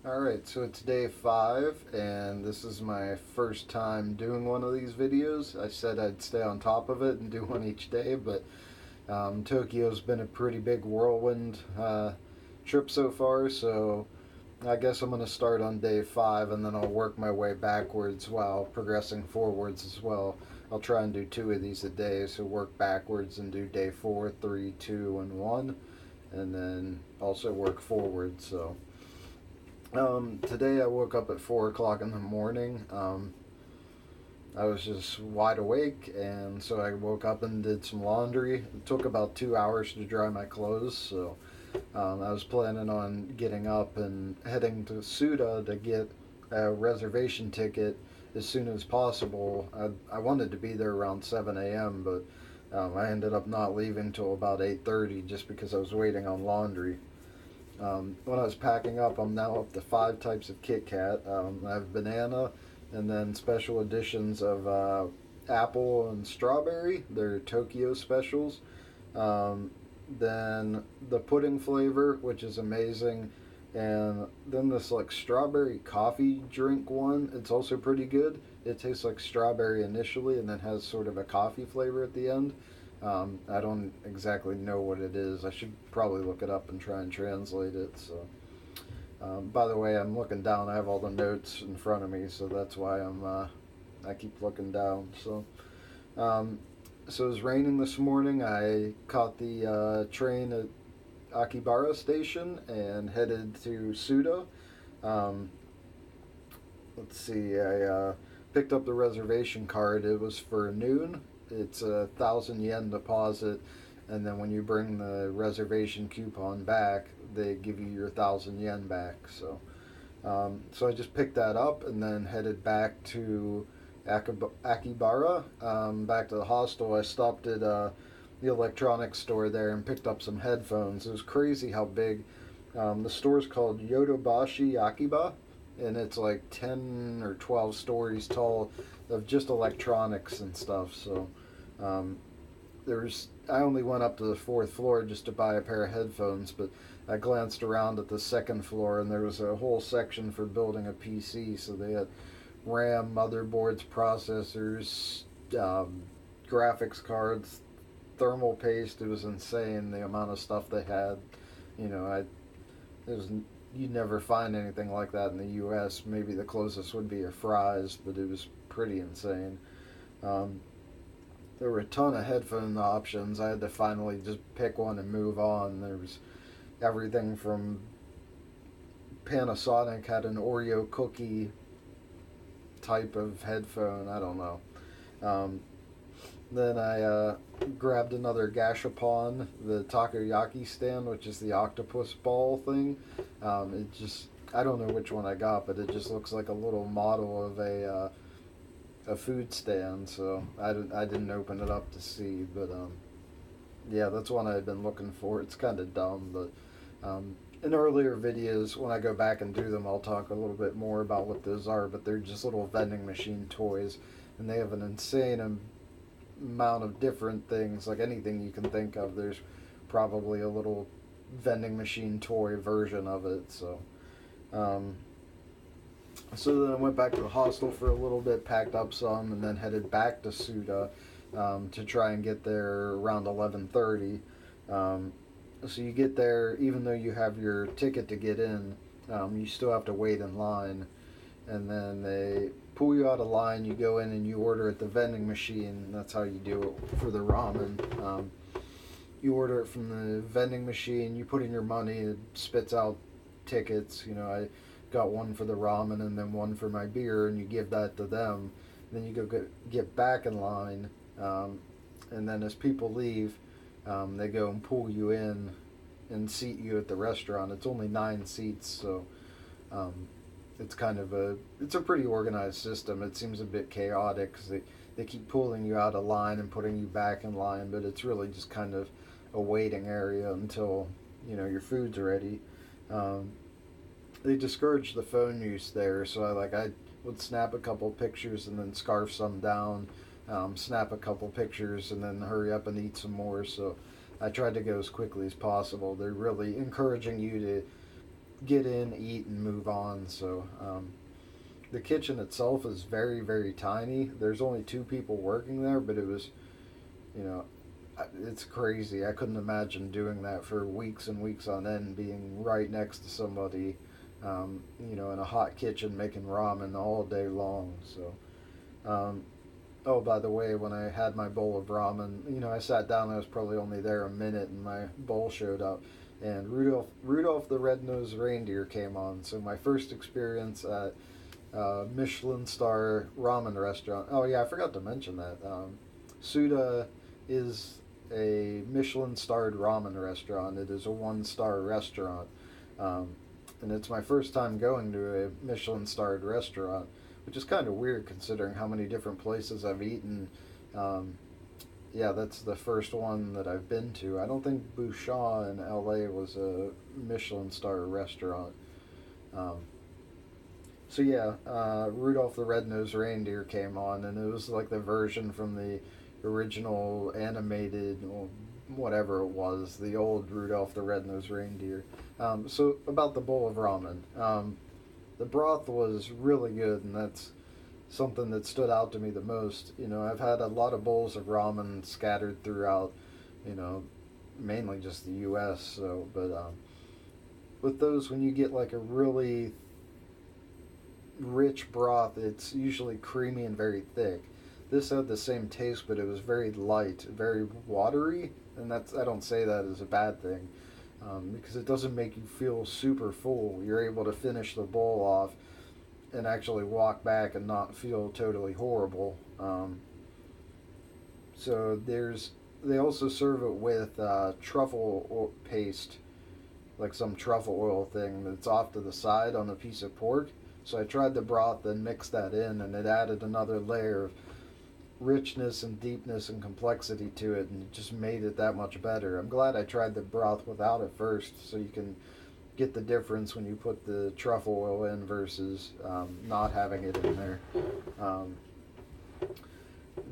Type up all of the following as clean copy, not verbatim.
Alright, so it's day 5, and this is my first time doing one of these videos. I said I'd stay on top of it and do one each day, but Tokyo's been a pretty big whirlwind trip so far, so I guess I'm going to start on day 5 and then I'll work my way backwards while progressing forwards as well. I'll try and do 2 of these a day, so work backwards and do day 4, 3, 2, and 1, and then also work forward, so. Today I woke up at 4 o'clock in the morning. I was just wide awake, and so I woke up and did some laundry. It took about 2 hours to dry my clothes, so I was planning on getting up and heading to Suda to get a reservation ticket as soon as possible. I wanted to be there around 7 a.m., but I ended up not leaving till about 8:30 just because I was waiting on laundry. When I was packing up, I'm now up to 5 types of Kit Kat. I have banana, and then special editions of apple and strawberry. They're Tokyo specials. Then the pudding flavor, which is amazing, and then this like strawberry coffee drink one. It's also pretty good. It tastes like strawberry initially, and then has sort of a coffee flavor at the end. I don't exactly know what it is. I should probably look it up and try and translate it. So, by the way, I'm looking down. I have all the notes in front of me, so that's why I keep looking down. Um, so it was raining this morning. I caught the train at Akihabara station and headed to Suda. Um, let's see. I picked up the reservation card. It was for noon. It's 1,000 yen deposit, and then when you bring the reservation coupon back, they give you your 1,000 yen back. So I just picked that up and then headed back to Akihabara, back to the hostel. I stopped at the electronics store there and picked up some headphones. It was crazy how big. The store's called Yodobashi Akiba, and it's like 10 or 12 stories tall of just electronics and stuff. So um, I only went up to the 4th floor just to buy a pair of headphones, but I glanced around at the 2nd floor and there was a whole section for building a PC. So they had RAM, motherboards, processors, graphics cards, thermal paste. It was insane the amount of stuff they had. You know, it was you'd never find anything like that in the U.S. Maybe the closest would be a Fry's, but it was pretty insane. Um, there were a ton of headphone options. I had to finally just pick one and move on. There was everything from Panasonic had an Oreo cookie type of headphone. I don't know. Um, then I grabbed another gashapon, the takoyaki stand, which is the octopus ball thing. It just I don't know which one I got, but it just looks like a little model of a food stand. So I didn't open it up to see, but yeah, that's one I've been looking for. It's kind of dumb, but in earlier videos, when I go back and do them, I'll talk a little bit more about what those are. But they're just little vending machine toys, and they have an insane amount of different things. Like anything you can think of, there's probably a little vending machine toy version of it. Um, so then I went back to the hostel for a little bit, packed up some, and then headed back to Suda to try and get there around 11:30. Um, so you get there, even though you have your ticket to get in, you still have to wait in line, and then they pull you out of line. You go in and you order at the vending machine. That's how you do it for the ramen. You order it from the vending machine. You put in your money. It spits out tickets. You know, I got one for the ramen and then one for my beer, and you give that to them. Then you go get back in line, and then as people leave, they go and pull you in and seat you at the restaurant. It's only 9 seats, so um, it's a pretty organized system. It seems a bit chaotic because they keep pulling you out of line and putting you back in line, but it's really just kind of a waiting area until your food's ready. Um, they discourage the phone use there, so I would snap a couple pictures and then scarf some down, snap a couple pictures and then hurry up and eat some more. So I tried to go as quickly as possible. They're really encouraging you to get in, eat, and move on. So the kitchen itself is very, very tiny. There's only two people working there, but it was, you know, it's crazy. I couldn't imagine doing that for weeks and weeks on end, being right next to somebody, in a hot kitchen making ramen all day long. So, oh, by the way, when I had my bowl of ramen, I sat down. I was probably only there a minute, and my bowl showed up, and Rudolph the Red-Nosed Reindeer came on. So my first experience at Michelin star ramen restaurant. Oh yeah, I forgot to mention that. Suda is a Michelin starred ramen restaurant. It is a 1-star restaurant. And it's my first time going to a Michelin starred restaurant, which is kind of weird considering how many different places I've eaten. Yeah, that's the first one that I've been to. I don't think Bouchon in LA was a Michelin star restaurant. Um, so yeah, Rudolph the Red-Nosed Reindeer came on, and it was like the version from the original animated, or whatever it was, the old Rudolph the Red-Nosed Reindeer. So about the bowl of ramen, the broth was really good, and that's something that stood out to me the most. I've had a lot of bowls of ramen scattered throughout, mainly just the U.S. So, but with those, when you get like a really rich broth, it's usually creamy and very thick. This had the same taste, but it was very light, very watery, and I don't say that as a bad thing, because it doesn't make you feel super full. You're able to finish the bowl off and actually walk back and not feel totally horrible. So they also serve it with truffle paste, like some truffle oil thing that's off to the side on a piece of pork. So I tried the broth and mixed that in, and it added another layer of richness and deepness and complexity to it, and it just made it that much better. I'm glad I tried the broth without it first, so you can get the difference when you put the truffle oil in versus not having it in there. Um,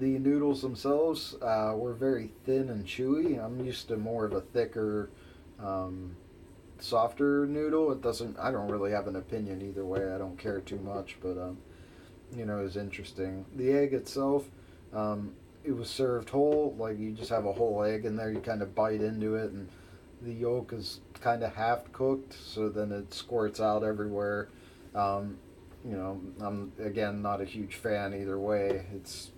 the noodles themselves were very thin and chewy. I'm used to more of a thicker, softer noodle. I don't really have an opinion either way. I don't care too much, but it was interesting. The egg itself, it was served whole. Like, you just have a whole egg in there. You kind of bite into it, and the yolk is kind of half cooked, so then it squirts out everywhere. I'm again not a huge fan either way. It's,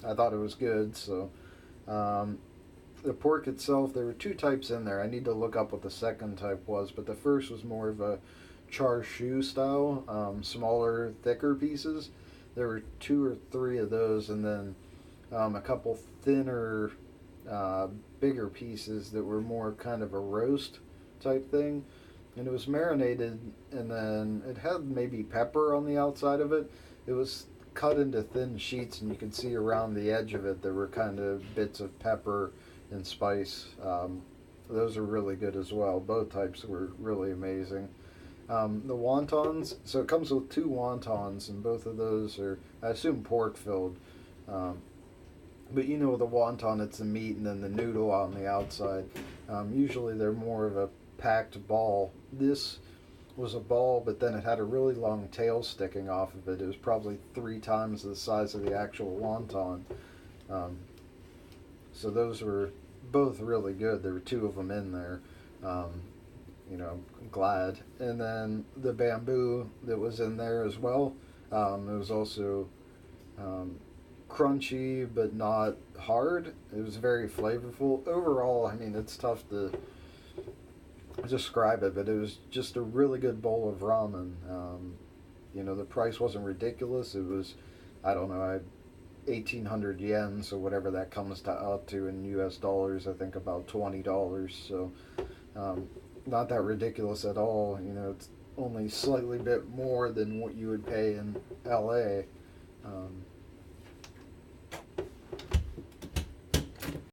I thought it was good. So the pork itself, there were two types in there. I need to look up what the second type was, but the first was more of a char siu style, smaller, thicker pieces. There were 2 or 3 of those, and then a couple thinner, bigger pieces that were more kind of a roast type thing. And it was marinated, and then it had maybe pepper on the outside of it. It was cut into thin sheets, and you could see around the edge of it there were kind of bits of pepper and spice. Those are really good as well. Both types were really amazing. The wontons, so it comes with 2 wontons, and both of those are, I assume, pork filled. But the wonton, it's the meat and then the noodle on the outside. Usually they're more of a packed ball. This was a ball, but then it had a really long tail sticking off of it. It was probably 3 times the size of the actual wonton. So those were both really good. There were 2 of them in there. Glad. And then the bamboo that was in there as well. It was also crunchy but not hard. It was very flavorful. Overall, it's tough to describe it, but it was just a really good bowl of ramen. The price wasn't ridiculous. It was, I don't know, 1,800 yen, so whatever that comes up to in US dollars, I think about $20. So not that ridiculous at all. It's only slightly bit more than what you would pay in LA.